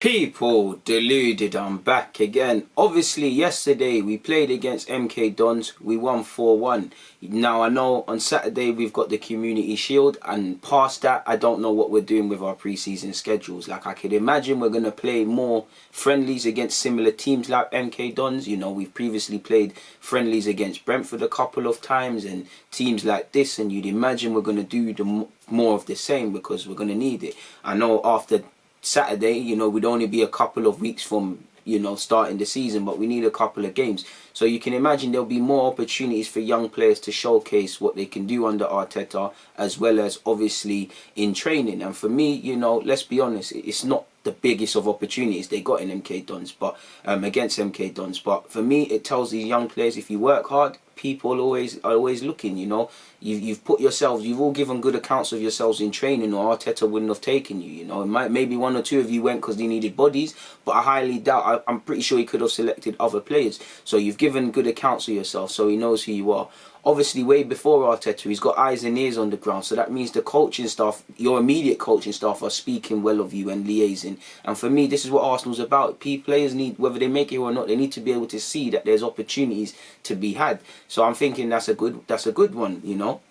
People, deluded, I'm back again. Obviously, yesterday we played against MK Dons. We won 4-1. Now, I know on Saturday we've got the Community Shield, and past that, I don't know what we're doing with our pre-season schedules. Like, I could imagine we're going to play more friendlies against similar teams like MK Dons. You know, we've previously played friendlies against Brentford a couple of times and teams like this, and you'd imagine we're going to do more of the same because we're going to need it. I know after Saturday, you know, we'd only be a couple of weeks from, you know, starting the season, but we need a couple of games. So you can imagine there'll be more opportunities for young players to showcase what they can do under Arteta, as well as obviously in training. And for me, you know, let's be honest, it's not the biggest of opportunities they got in MK Dons, but against MK Dons. But for me, it tells these young players, if you work hard, people are always looking. You know, you've put yourselves, you've all given good accounts of yourselves in training, or Arteta wouldn't have taken you. You know, maybe one or two of you went because they needed bodies, but I highly doubt. I'm pretty sure he could have selected other players. So you've given good accounts of yourself, so he knows who you are. Obviously, way before Arteta, he's got eyes and ears on the ground. So that means the coaching staff, your immediate coaching staff, are speaking well of you and liaising. And for me, this is what Arsenal's about. Players need, whether they make it or not, they need to be able to see that there's opportunities to be had. So I'm thinking that's a good one, you know.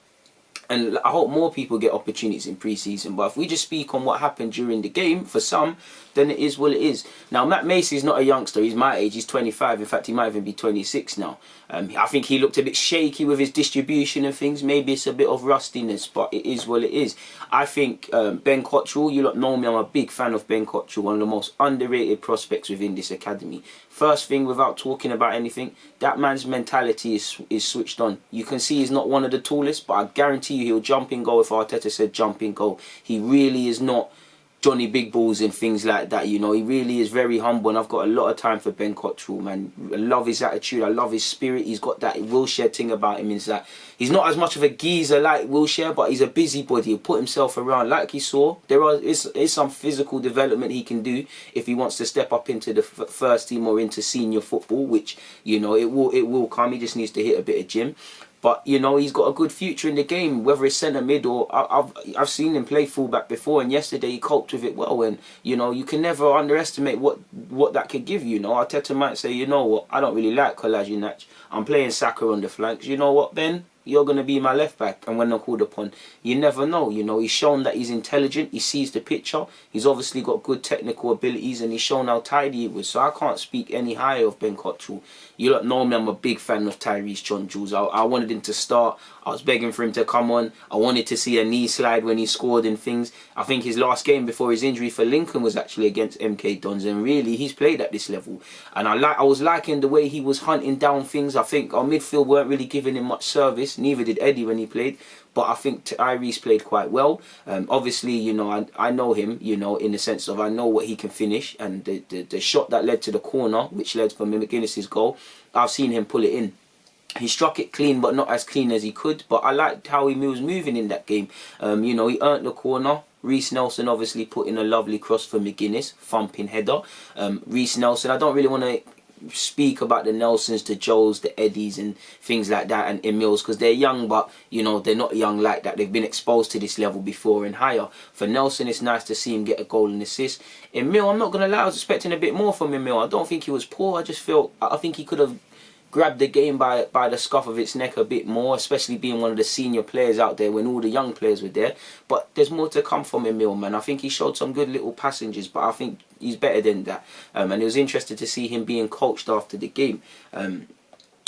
And I hope more people get opportunities in pre-season. But if we just speak on what happened during the game, for some, then it is what it is. Now, Matt Macey's not a youngster. He's my age. He's 25. In fact, he might even be 26 now. I think he looked a bit shaky with his distribution and things. Maybe it's a bit of rustiness, but it is what it is. I think Ben Cottrell, you lot know me, I'm a big fan of Ben Cottrell, one of the most underrated prospects within this academy. First thing, without talking about anything, that man's mentality is switched on. You can see he's not one of the tallest, but I guarantee you he'll jump in goal if Arteta said jump in goal. He really is not Johnny Big Balls and things like that, you know. He really is very humble, and I've got a lot of time for Ben Cottrell, man. I love his attitude, I love his spirit. He's got that Wilshere thing about him, is that he's not as much of a geezer like Wilshere, but he's a busybody. He'll put himself around. Like he saw, is some physical development he can do if he wants to step up into the first team or into senior football, which, you know, it will come. He just needs to hit a bit of gym. But, you know, he's got a good future in the game, whether it's centre mid or I've seen him play fullback before, and yesterday he coped with it well. And, you know, you can never underestimate what that could give you. You know, Arteta might say, you know what, I don't really like Kolasinac. I'm playing Saka on the flanks. You know what, Ben? You're going to be my left back, and when they're called upon, you never know. You know, he's shown that he's intelligent, he sees the picture, he's obviously got good technical abilities, and he's shown how tidy he was. So I can't speak any higher of Ben Cottrell. You lot know me, I'm a big fan of Tyrese Cunliffe. I wanted him to start. I was begging for him to come on. I wanted to see a knee slide when he scored and things. I think his last game before his injury for Lincoln was actually against MK Dons, and really he's played at this level. And I was liking the way he was hunting down things. I think our midfield weren't really giving him much service. Neither did Eddie when he played. But I think Tyrese played quite well. Obviously, you know, I know him, you know, in the sense of I know what he can finish. And the shot that led to the corner, which led for McGuinness's goal, I've seen him pull it in. He struck it clean, but not as clean as he could. But I liked how he was moving in that game. You know, he earned the corner. Reece Nelson obviously put in a lovely cross for McGuinness, thumping header. Reece Nelson, I don't really want to speak about the Nelsons, the Joes, the Eddies and things like that, and Emils, because they're young, but, you know, they're not young like that. They've been exposed to this level before and higher. For Nelson, it's nice to see him get a goal and assist. Emil, I'm not going to lie, I was expecting a bit more from Emil. I don't think he was poor. I think he could have grabbed the game by the scuff of its neck a bit more, especially being one of the senior players out there when all the young players were there. But there's more to come from Emil, man. I think he showed some good little passengers, but I think he's better than that. And it was interesting to see him being coached after the game.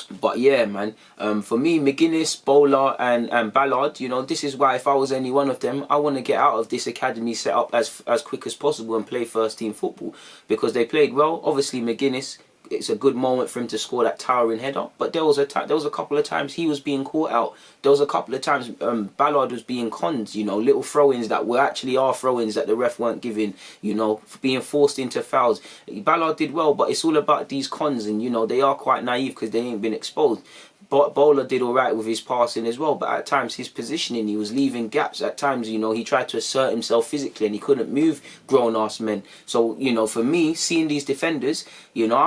But yeah, man, for me, McGuinness, Ballard and Ballard, you know, this is why if I was any one of them, I want to get out of this academy set up as quick as possible and play first team football, because they played well. Obviously, McGuinness, it's a good moment for him to score that towering header, but there was a couple of times he was being caught out. There was a couple of times Ballard was being conned, you know, little throw-ins that were actually throw-ins that the ref weren't giving, you know, being forced into fouls. Ballard did well, but it's all about these cons, and, you know, they are quite naive because they ain't been exposed. Bowler did alright with his passing as well, but at times his positioning, he was leaving gaps. At times, you know, he tried to assert himself physically and he couldn't move grown-ass men. So, you know, for me, seeing these defenders, you know,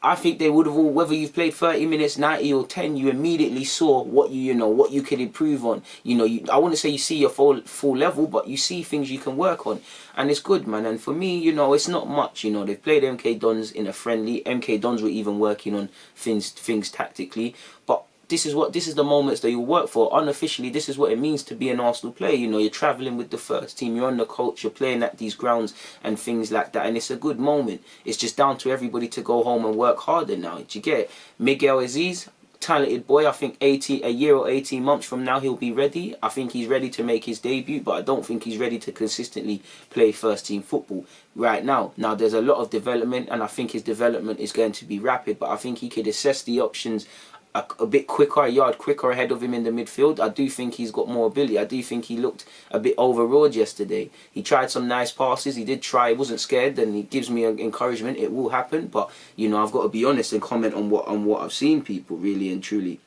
I think they would have all, whether you've played 30 minutes, 90 or 10, you immediately saw what what you could improve on. You know, I wouldn't say you see your full level, but you see things you can work on. And it's good, man. And for me, you know, it's not much. You know, they've played MK Dons in a friendly. MK Dons were even working on things tactically. But this is the moments that you work for. Unofficially, this is what it means to be an Arsenal player. You know, you're travelling with the first team, you're on the coach, you're playing at these grounds and things like that. And it's a good moment. It's just down to everybody to go home and work harder now. Do you get it? Miquel Azeez, talented boy. I think a year or 18 months from now he'll be ready. I think he's ready to make his debut, but I don't think he's ready to consistently play first team football right now. Now there's a lot of development and I think his development is going to be rapid, but I think he could assess the options a bit quicker, a yard quicker ahead of him in the midfield. I do think he's got more ability. I do think he looked a bit overawed yesterday. He tried some nice passes. He did try. He wasn't scared, and he gives me encouragement. It will happen, but you know, I've got to be honest and comment on what I've seen, people, really and truly.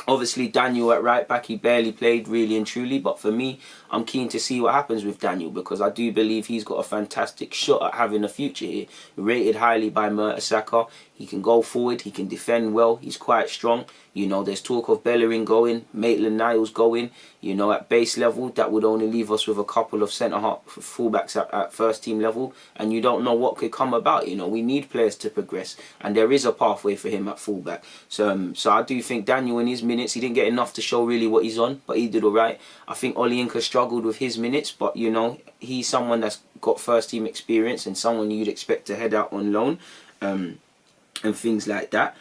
Obviously, Daniel at right back, he barely played, really and truly. But for me, I'm keen to see what happens with Daniel because I do believe he's got a fantastic shot at having a future here. Rated highly by Mertesacker. He can go forward, he can defend well, he's quite strong. You know, there's talk of Bellerin going, Maitland-Niles going. You know, at base level, that would only leave us with a couple of centre-half fullbacks at first team level. And you don't know what could come about. You know, we need players to progress. And there is a pathway for him at fullback. So I do think Daniel in his minutes, he didn't get enough to show really what he's on. But he did all right. I think Oli Inca struggled with his minutes. But, you know, he's someone that's got first team experience and someone you'd expect to head out on loan. And things like that.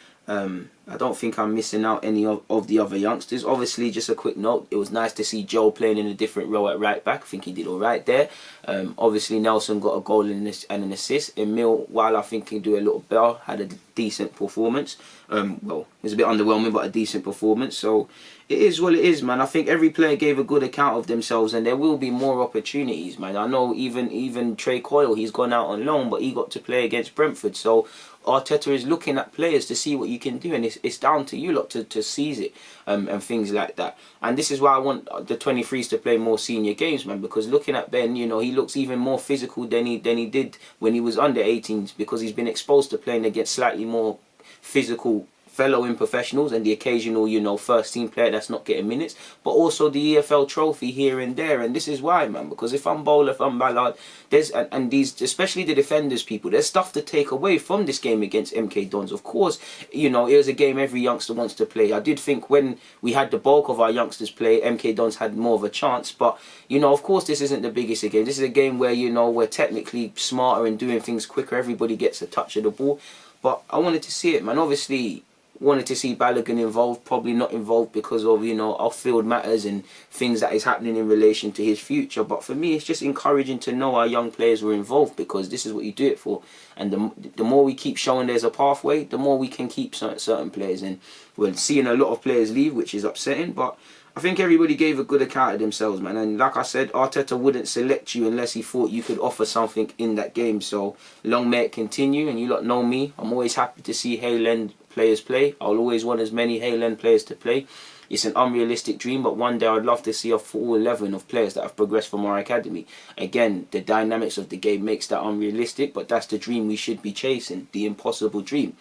I don't think I'm missing out any of the other youngsters. Obviously, just a quick note, it was nice to see Joe playing in a different role at right back. I think he did all right there. Obviously, Nelson got a goal and an assist. Emil, while I think he do a little better, had a decent performance. Well, it was a bit underwhelming, but a decent performance. So it is what it is, man. I think every player gave a good account of themselves, and there will be more opportunities, man. I know even Trey Coyle, he's gone out on loan, but he got to play against Brentford. So Arteta is looking at players to see what you can do, and it's down to you lot to seize it and things like that. And this is why I want the 23s to play more senior games, man, because looking at Ben, you know, he looks even more physical than he did when he was under 18s, because he's been exposed to playing against slightly more physical fellow in professionals and the occasional, you know, first team player that's not getting minutes, but also the EFL trophy here and there. And this is why, man, because if I'm Bowler, if I'm Ballard, there's and these, especially the defenders, people, there's stuff to take away from this game against MK Dons. Of course, you know, it was a game every youngster wants to play. I did think when we had the bulk of our youngsters play, MK Dons had more of a chance, but you know, of course, this isn't the biggest game. This is a game where, you know, we're technically smarter and doing things quicker. Everybody gets a touch of the ball, but I wanted to see it, man. Obviously, wanted to see Balogun involved, probably not involved because of, you know, off-field matters and things that is happening in relation to his future. But for me, it's just encouraging to know our young players were involved, because this is what you do it for. And the more we keep showing there's a pathway, the more we can keep certain players. And we're seeing a lot of players leave, which is upsetting, but I think everybody gave a good account of themselves, man. And like I said, Arteta wouldn't select you unless he thought you could offer something in that game. So long may it continue. And you lot know me, I'm always happy to see Hale End players play. I'll always want as many Hale End players to play. It's an unrealistic dream, but one day I'd love to see a full 11 of players that have progressed from our academy. Again, the dynamics of the game makes that unrealistic, but that's the dream we should be chasing, the impossible dream.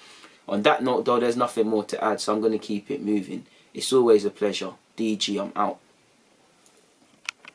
On that note, though, there's nothing more to add, so I'm going to keep it moving. It's always a pleasure. DG, I'm out.